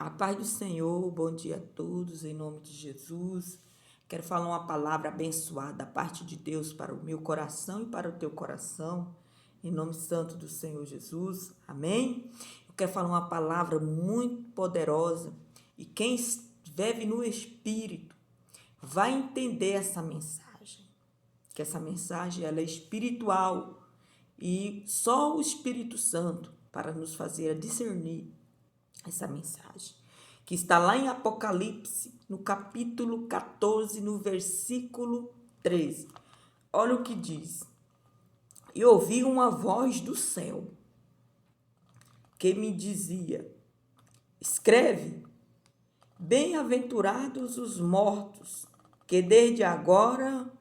A paz do Senhor, bom dia a todos, em nome de Jesus. Quero falar uma palavra abençoada da parte de Deus para o meu coração e para o teu coração, em nome santo do Senhor Jesus, amém? Eu quero falar uma palavra muito poderosa e quem vive no Espírito vai entender essa mensagem, que essa mensagem ela é espiritual e só o Espírito Santo para nos fazer discernir essa mensagem, que está lá em Apocalipse, no capítulo 14, no versículo 13. Olha o que diz. E ouvi uma voz do céu que me dizia: escreve, bem-aventurados os mortos, que desde agora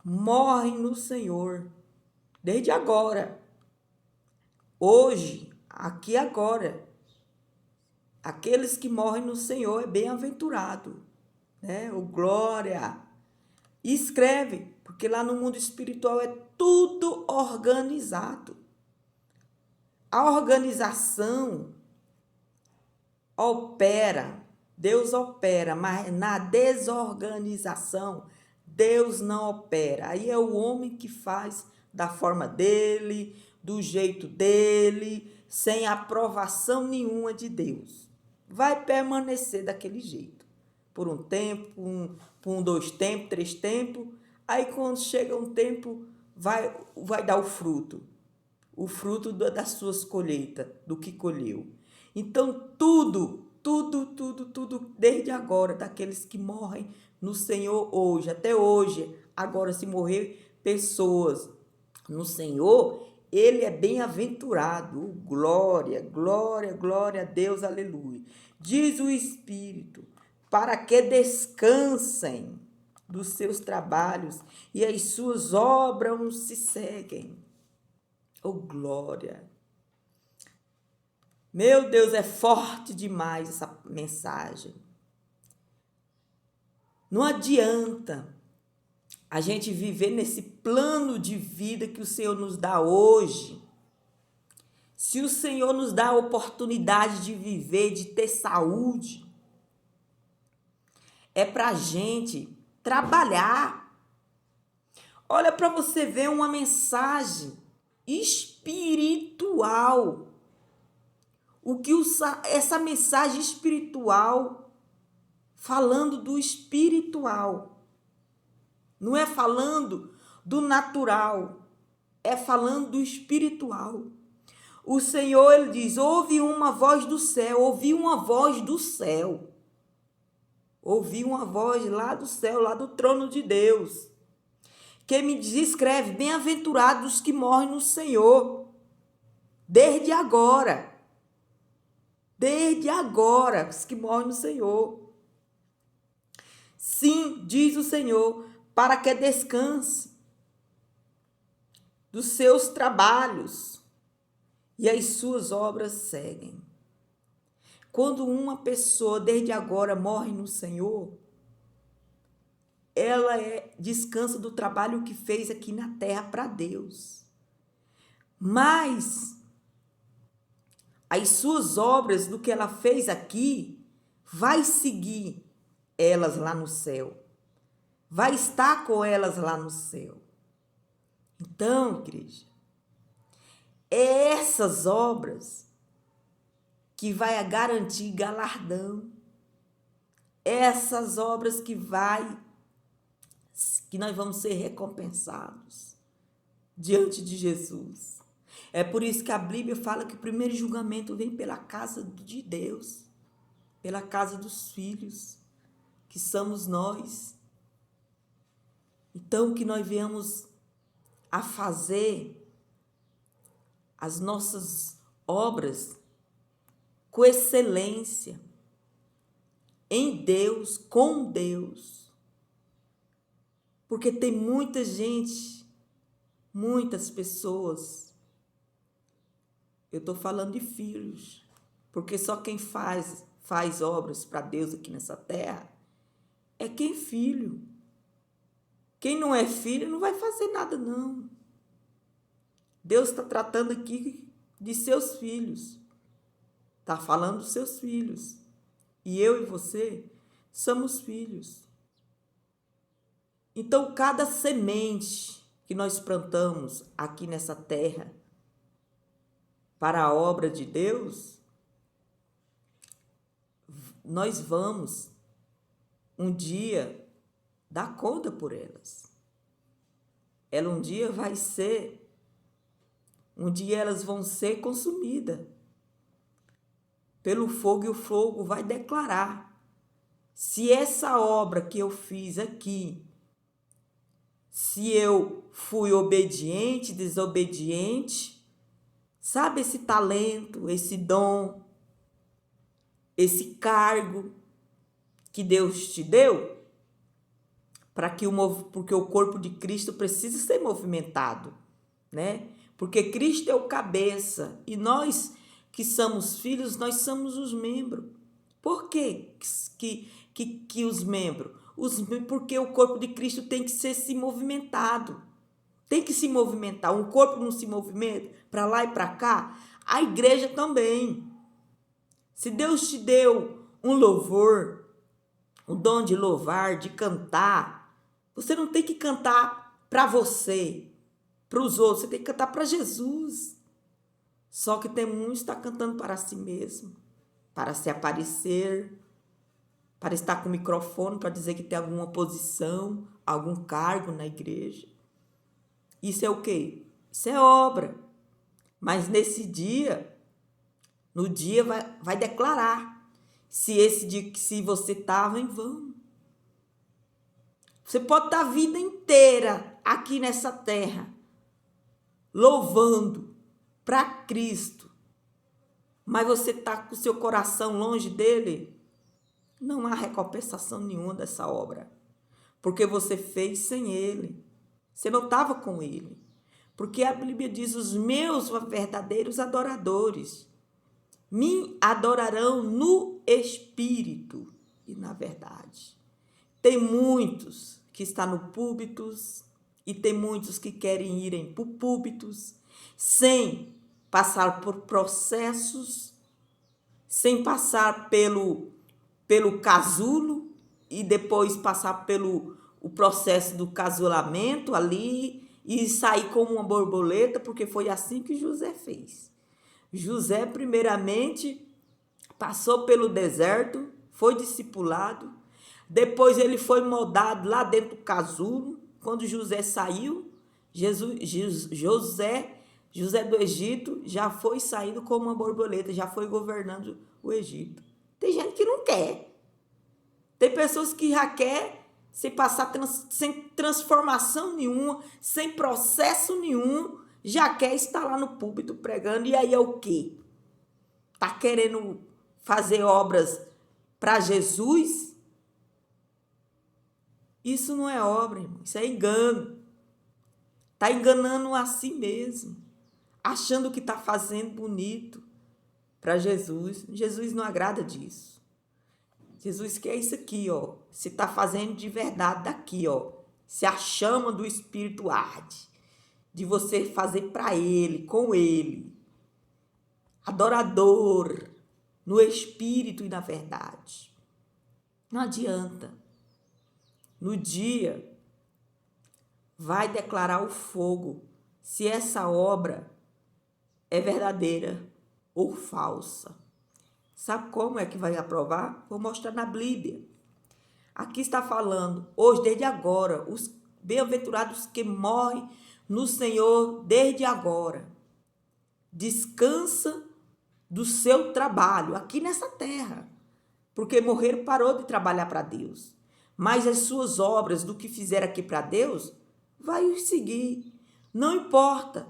morrem no Senhor. Desde agora, hoje, aqui agora. Aqueles que morrem no Senhor é bem-aventurado, né? O glória. E escreve, porque lá no mundo espiritual é tudo organizado. A organização opera, Deus opera, mas na desorganização, Deus não opera. Aí é o homem que faz da forma dele, do jeito dele, sem aprovação nenhuma de Deus. Vai permanecer daquele jeito. Por um tempo, por dois tempos, três tempos. Aí quando chega um tempo, vai dar o fruto das suas colheitas, do que colheu. Então, tudo, desde agora, daqueles que morrem no Senhor hoje, até hoje, agora se morrer pessoas no Senhor, ele é bem-aventurado, glória, glória, glória a Deus, aleluia. Diz o Espírito, para que descansem dos seus trabalhos e as suas obras se seguem. Oh, glória! Meu Deus, é forte demais essa mensagem. Não adianta a gente viver nesse plano de vida que o Senhor nos dá hoje. Se o Senhor nos dá a oportunidade de viver, de ter saúde, é para a gente trabalhar. Olha para você ver uma mensagem espiritual. Essa mensagem espiritual, falando do espiritual, não é falando do natural, é falando do espiritual. O Senhor, ele diz, ouvi uma voz do céu, ouvi uma voz do céu. Ouvi uma voz lá do céu, lá do trono de Deus, que me diz, escreve, bem-aventurados os que morrem no Senhor, desde agora. Desde agora, os que morrem no Senhor. Sim, diz o Senhor, para que descanse dos seus trabalhos e as suas obras seguem. Quando uma pessoa, desde agora, morre no Senhor, ela descansa do trabalho que fez aqui na terra para Deus. Mas as suas obras, do que ela fez aqui, vai seguir elas lá no céu. Vai estar com elas lá no céu. Então, igreja, é essas obras que vai garantir galardão. Essas obras que nós vamos ser recompensados diante de Jesus. É por isso que a Bíblia fala que o primeiro julgamento vem pela casa de Deus, pela casa dos filhos, que somos nós. Então, que nós venhamos a fazer as nossas obras com excelência, em Deus, com Deus. Porque tem muita gente, muitas pessoas, eu estou falando de filhos, porque só quem faz obras para Deus aqui nessa terra é quem é filho. Quem não é filho não vai fazer nada, não. Deus está tratando aqui de seus filhos. Está falando dos seus filhos. e eu e você somos filhos. Então, cada semente que nós plantamos aqui nessa terra para a obra de Deus, nós vamos um dia dar conta por elas. Um dia elas vão ser consumidas pelo fogo, e o fogo vai declarar se essa obra que eu fiz aqui, se eu fui obediente, desobediente, sabe, esse talento, esse dom, esse cargo que Deus te deu, porque o corpo de Cristo precisa ser movimentado, né? Porque Cristo é o cabeça e nós que somos filhos, nós somos os membros. Por quê que os membros? Porque o corpo de Cristo tem que ser se movimentado. Tem que se movimentar. Um corpo não se movimenta para lá e para cá, a igreja também. Se Deus te deu um louvor, o dom de louvar, de cantar, você não tem que cantar para você, para os outros, você tem que cantar para Jesus. Só que tem muitos que estão cantando para si mesmo, para se aparecer, para estar com o microfone, para dizer que tem alguma posição, algum cargo na igreja. Isso é o quê? Isso é obra. Mas nesse dia, no dia vai declarar se esse dia, se você estava em vão. Você pode estar a vida inteira aqui nessa terra, louvando para Cristo, mas você está com o seu coração longe dele, não há recompensação nenhuma dessa obra, porque você fez sem ele, você não estava com ele, porque a Bíblia diz, os meus verdadeiros adoradores me adorarão no espírito e na verdade. Tem muitos que estão no púlpitos e tem muitos que querem irem para púlpitos sem passar por processos, sem passar pelo casulo e depois passar pelo o processo do casulamento ali e sair como uma borboleta, porque foi assim que José fez. José, primeiramente, passou pelo deserto, foi discipulado, depois ele foi moldado lá dentro do casulo. Quando José saiu, José do Egito já foi saindo como uma borboleta, já foi governando o Egito. Tem gente que não quer. Tem pessoas que já quer sem passar sem transformação nenhuma, sem processo nenhum, já quer estar lá no púlpito pregando. E aí é o quê? Tá querendo fazer obras para Jesus? Isso não é obra, irmão. Isso é engano. Tá enganando a si mesmo, achando que tá fazendo bonito para Jesus. Jesus não agrada disso. Jesus quer isso aqui, ó. Se tá fazendo de verdade daqui, ó. Se a chama do Espírito arde, de você fazer para Ele, com Ele. Adorador, no Espírito e na verdade. Não adianta. No dia, vai declarar o fogo se essa obra é verdadeira ou falsa. Sabe como é que vai aprovar? Vou mostrar na Bíblia. Aqui está falando, hoje, desde agora, os bem-aventurados que morrem no Senhor desde agora. Descansa do seu trabalho aqui nessa terra, porque morrer parou de trabalhar para Deus. Mas as suas obras do que fizeram aqui para Deus, vai seguir. Não importa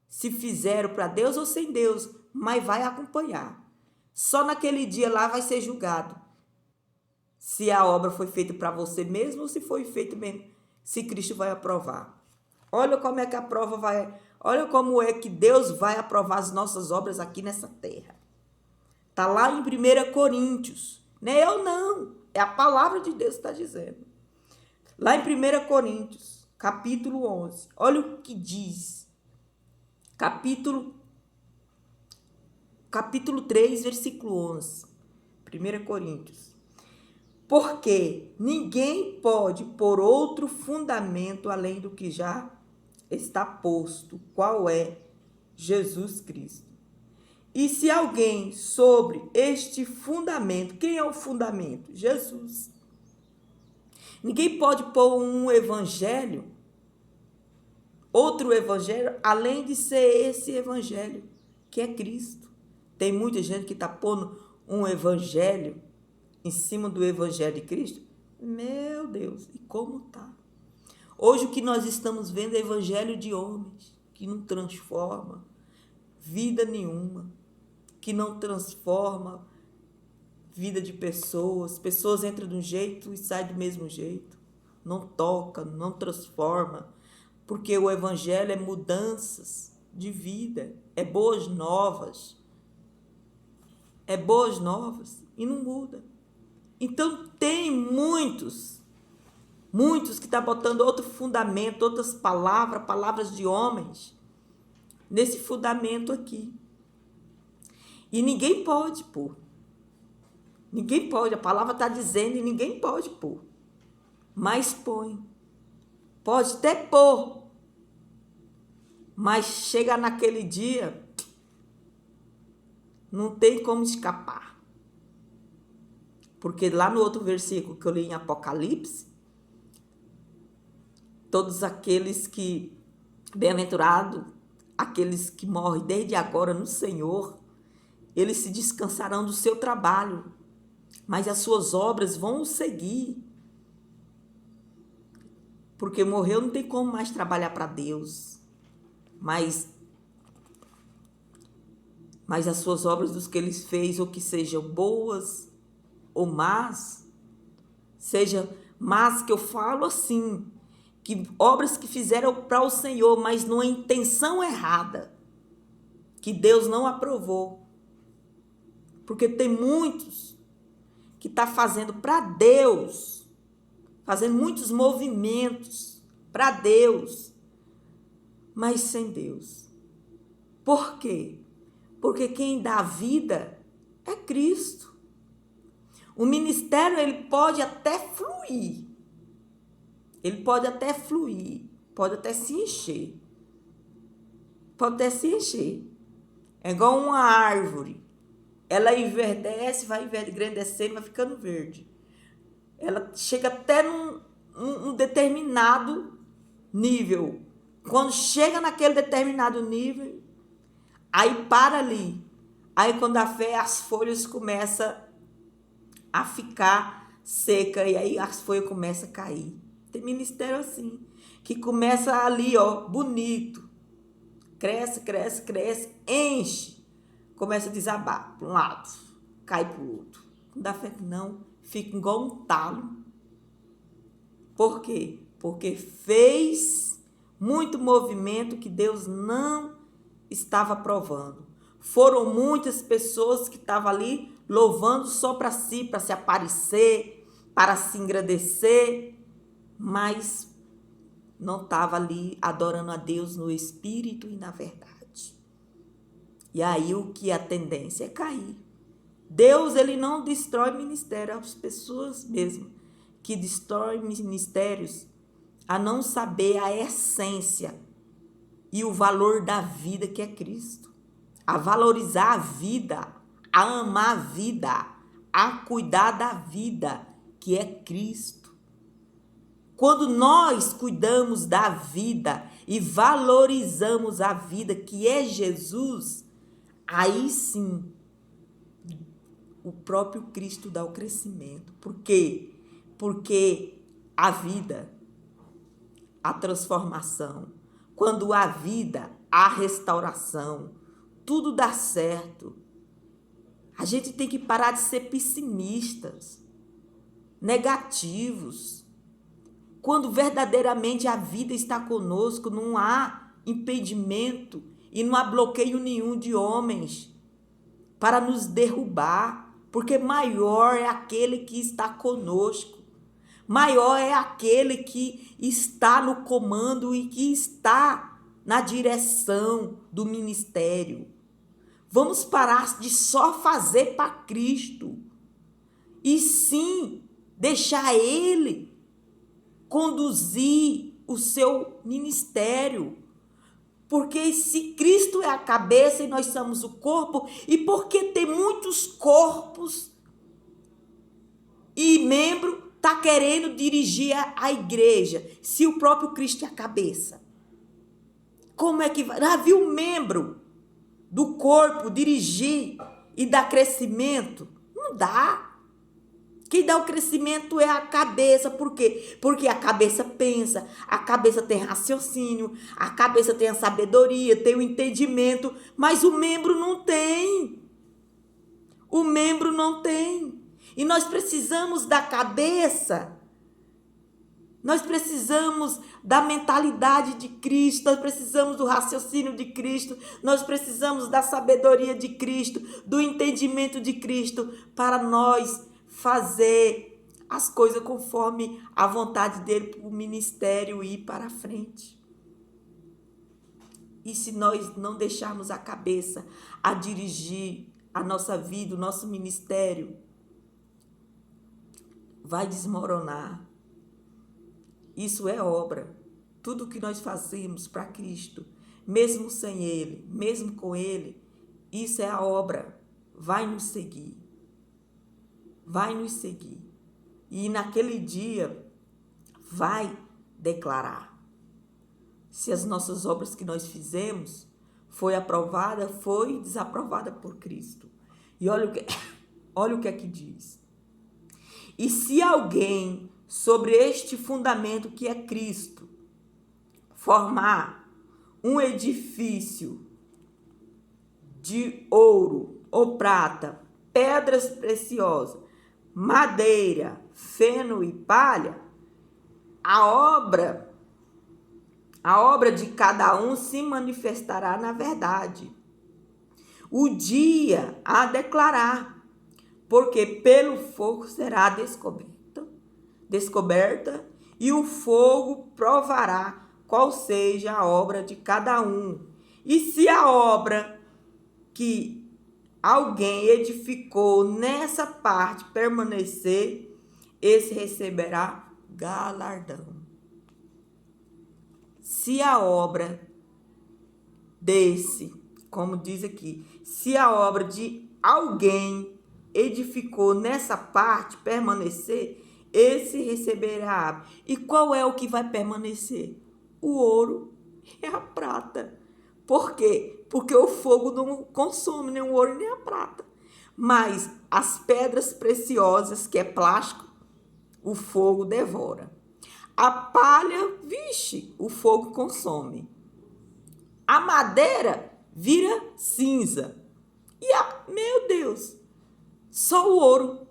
se fizeram para Deus ou sem Deus, mas vai acompanhar. Só naquele dia lá vai ser julgado. Se a obra foi feita para você mesmo ou se foi feita mesmo, se Cristo vai aprovar. Olha como é que a prova vai, olha como é que Deus vai aprovar as nossas obras aqui nessa terra. Está lá em 1 Coríntios. Não é eu não, é a palavra de Deus que está dizendo. Lá em 1 Coríntios, capítulo 11. Olha o que diz. Capítulo 3, versículo 11. 1 Coríntios. Porque ninguém pode pôr outro fundamento além do que já está posto, qual é Jesus Cristo. E se alguém sobre este fundamento, quem é o fundamento? Jesus. Ninguém pode pôr um evangelho, outro evangelho, além de ser esse evangelho, que é Cristo. Tem muita gente que está pondo um evangelho em cima do evangelho de Cristo. Meu Deus, e como tá? Hoje o que nós estamos vendo é evangelho de homens, que não transforma vida nenhuma, que não transforma vida de pessoas. Pessoas entram de um jeito e saem do mesmo jeito. Não toca, não transforma. Porque o evangelho é mudanças de vida, é boas novas. É boas novas e não muda. Então tem muitos que estão botando outro fundamento, outras palavras de homens, nesse fundamento aqui. E ninguém pode pôr. Ninguém pode, a palavra está dizendo e ninguém pode pôr. Mas põe. Pode até pôr. Mas chega naquele dia, não tem como escapar. Porque lá no outro versículo que eu li em Apocalipse, todos aqueles que, bem-aventurado, aqueles que morrem desde agora no Senhor, eles se descansarão do seu trabalho, mas as suas obras vão o seguir. Porque morreu não tem como mais trabalhar para Deus. Mas as suas obras dos que ele fez, ou que sejam boas ou más, seja más que eu falo assim, que obras que fizeram para o Senhor, mas numa intenção errada, que Deus não aprovou. Porque tem muitos que estão fazendo para Deus, fazendo muitos movimentos para Deus, mas sem Deus. Por quê? Porque quem dá vida é Cristo. O ministério, ele pode até fluir. Ele pode até fluir, pode até se encher. Pode até se encher. É igual uma árvore. Ela enverdece, vai engrandecendo, vai ficando verde. Ela chega até num determinado nível. Quando chega naquele determinado nível, aí para ali. Aí quando a fé, as folhas começam a ficar seca e aí as folhas começam a cair. Tem ministério assim, que começa ali, ó, bonito. Cresce, cresce, cresce, enche. Começa a desabar para um lado, cai para o outro. Não dá fé que não, fica igual um talo. Por quê? Porque fez muito movimento que Deus não estava aprovando. Foram muitas pessoas que estavam ali louvando só para si, para se aparecer, para se engrandecer, mas não estava ali adorando a Deus no espírito e na verdade. E aí o que a tendência é cair. Deus, ele não destrói ministério, as pessoas mesmo que destroem ministérios a não saber a essência e o valor da vida que é Cristo. A valorizar a vida, a amar a vida, a cuidar da vida que é Cristo. Quando nós cuidamos da vida e valorizamos a vida que é Jesus, aí sim o próprio Cristo dá o crescimento. Por quê? Porque a vida, a transformação, quando a vida, a restauração, tudo dá certo. A gente tem que parar de ser pessimistas, negativos. Quando verdadeiramente a vida está conosco, não há impedimento e não há bloqueio nenhum de homens para nos derrubar, porque maior é aquele que está conosco, maior é aquele que está no comando e que está na direção do ministério. Vamos parar de só fazer para Cristo. e sim deixar Ele conduzir o seu ministério. Porque se Cristo é a cabeça e nós somos o corpo, e porque tem muitos corpos e membro está querendo dirigir a igreja, se o próprio Cristo é a cabeça? Como é que vai? Viu um membro do corpo dirigir e dar crescimento? Não dá. Quem dá o crescimento é a cabeça. Por quê? Porque a cabeça pensa, a cabeça tem raciocínio, a cabeça tem a sabedoria, tem o entendimento, mas o membro não tem. O membro não tem. E nós precisamos da cabeça. Nós precisamos da mentalidade de Cristo, nós precisamos do raciocínio de Cristo, nós precisamos da sabedoria de Cristo, do entendimento de Cristo, para nós fazer as coisas conforme a vontade dele para o ministério ir para a frente. E se nós não deixarmos a cabeça a dirigir a nossa vida, o nosso ministério, vai desmoronar. Isso é obra. Tudo que nós fazemos para Cristo, mesmo sem Ele, mesmo com Ele, isso é a obra. Vai nos seguir. Vai nos seguir. E naquele dia vai declarar se as nossas obras que nós fizemos foi aprovada, foi desaprovada por Cristo. E olha o que é que diz. E se alguém sobre este fundamento que é Cristo formar um edifício de ouro ou prata, pedras preciosas, madeira, feno e palha, a obra de cada um se manifestará na verdade. O dia a declarar, porque pelo fogo será descoberta, e o fogo provará qual seja a obra de cada um. E se a obra que alguém edificou nessa parte permanecer, esse receberá galardão. Se a obra desse, como diz aqui, se a obra de alguém edificou nessa parte permanecer, esse receberá. E qual é o que vai permanecer? O ouro e a prata. Por quê? Porque o fogo não consome nem o ouro nem a prata. Mas as pedras preciosas, que é plástico, o fogo devora. A palha, vixe, o fogo consome. A madeira vira cinza. Meu Deus, só o ouro.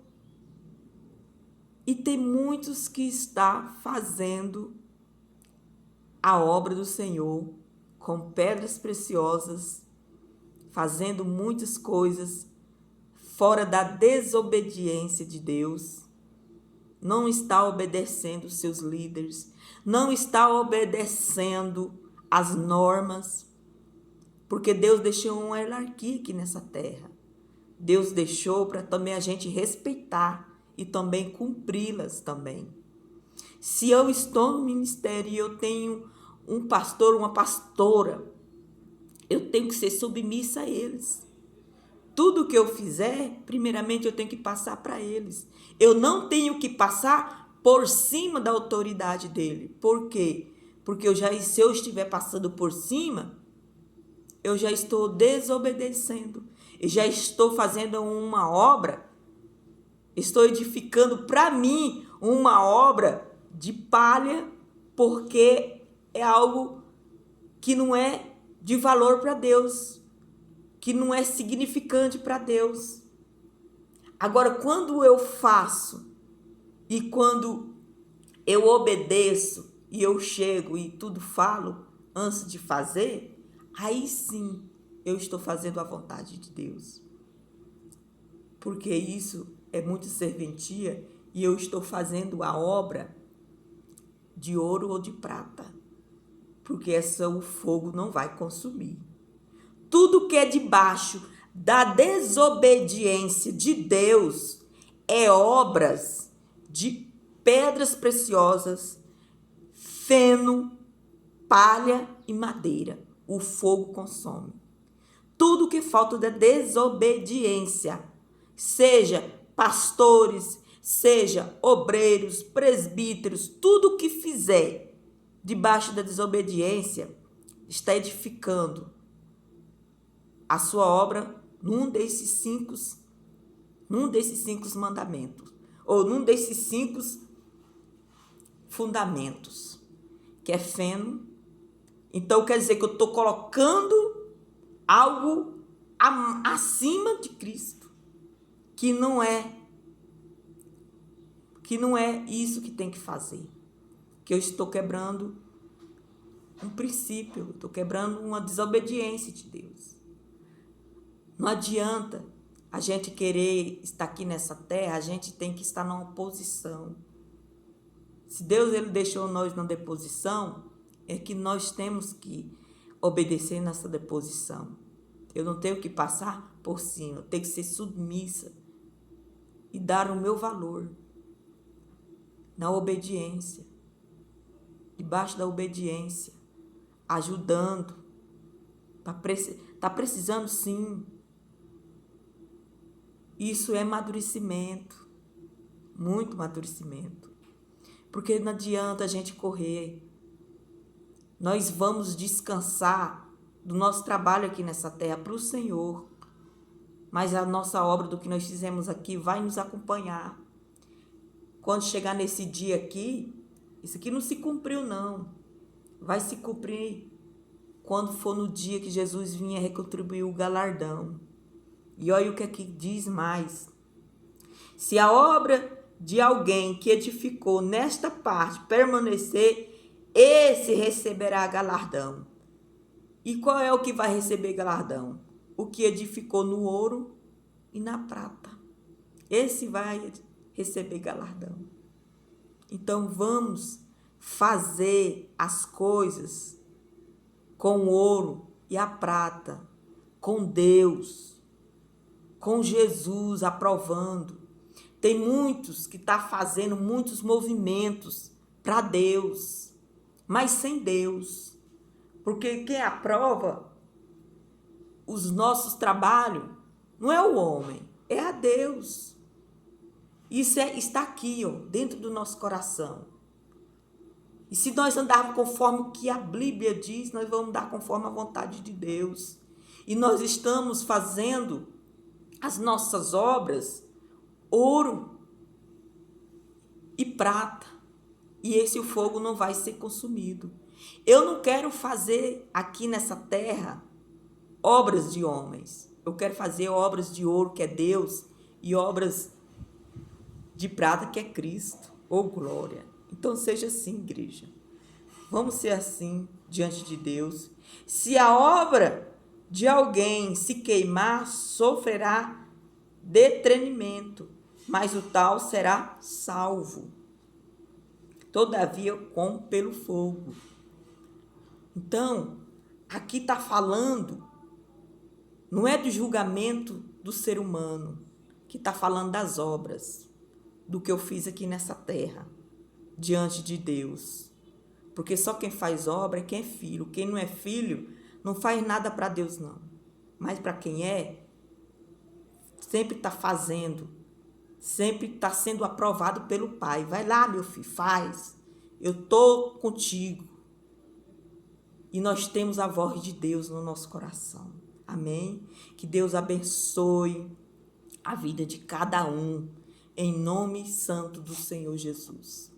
E tem muitos que estão fazendo a obra do Senhor com pedras preciosas, fazendo muitas coisas fora da desobediência de Deus. Não está obedecendo os seus líderes, não está obedecendo as normas, porque Deus deixou uma hierarquia aqui nessa terra. Deus deixou para também a gente respeitar e também cumpri-las também. Se eu estou no ministério e eu tenho um pastor, uma pastora, eu tenho que ser submissa a eles. Tudo que eu fizer, primeiramente eu tenho que passar para eles. Eu não tenho que passar por cima da autoridade dele. Por quê? Porque se eu estiver passando por cima, eu já estou desobedecendo. Eu já estou fazendo uma obra, estou edificando para mim uma obra de palha, porque é algo que não é de valor para Deus, que não é significante para Deus. Agora, quando eu faço e quando eu obedeço e eu chego e tudo falo antes de fazer, aí sim eu estou fazendo a vontade de Deus. Porque isso é muito serventia e eu estou fazendo a obra de ouro ou de prata. Porque o fogo não vai consumir. Tudo que é debaixo da desobediência de Deus é obras de pedras preciosas, feno, palha e madeira. O fogo consome. Tudo que falta da desobediência, seja pastores, seja obreiros, presbíteros, tudo que fizer debaixo da desobediência, está edificando a sua obra num desses cinco mandamentos, ou num desses 5 fundamentos, que é feno. Então quer dizer que eu estou colocando algo acima de Cristo, que não é isso que tem que fazer, que eu estou quebrando um princípio, estou quebrando uma desobediência de Deus. Não adianta a gente querer estar aqui nessa terra, a gente tem que estar numa posição. Se Deus ele deixou nós na deposição, é que nós temos que obedecer nessa deposição. Eu não tenho que passar por cima, eu tenho que ser submissa e dar o meu valor na obediência, debaixo da obediência, ajudando. Tá precisando sim. Isso é amadurecimento, muito amadurecimento. Porque não adianta a gente correr. Nós vamos descansar do nosso trabalho aqui nessa terra para o Senhor. Mas a nossa obra do que nós fizemos aqui vai nos acompanhar. Quando chegar nesse dia aqui, isso aqui não se cumpriu não. Vai se cumprir quando for no dia que Jesus vinha recontribuir o galardão. E olha o que aqui diz mais. Se a obra de alguém que edificou nesta parte permanecer, esse receberá galardão. E qual é o que vai receber galardão? O que edificou no ouro e na prata. Esse vai receber galardão. Então vamos fazer as coisas com o ouro e a prata, com Deus, com Jesus aprovando. Tem muitos que estão fazendo muitos movimentos para Deus, mas sem Deus. Porque quem aprova os nossos trabalhos não é o homem, é a Deus. Isso está aqui, ó, dentro do nosso coração. E se nós andarmos conforme o que a Bíblia diz, nós vamos andar conforme a vontade de Deus. E nós estamos fazendo as nossas obras ouro e prata. E esse fogo não vai ser consumido. Eu não quero fazer aqui nessa terra obras de homens. Eu quero fazer obras de ouro, que é Deus, e obras de prata, que é Cristo. Oh, glória! Então seja assim, igreja. Vamos ser assim diante de Deus. Se a obra de alguém se queimar, sofrerá detrimento, mas o tal será salvo. Todavia, como pelo fogo. Então, aqui está falando, não é do julgamento do ser humano, que está falando das obras, do que eu fiz aqui nessa terra, diante de Deus. Porque só quem faz obra é quem é filho. Quem não é filho, não faz nada para Deus, não. Mas para quem é, sempre está fazendo, sempre está sendo aprovado pelo Pai. Vai lá, meu filho, faz. Eu estou contigo. E nós temos a voz de Deus no nosso coração. Amém? Que Deus abençoe a vida de cada um, em nome santo do Senhor Jesus.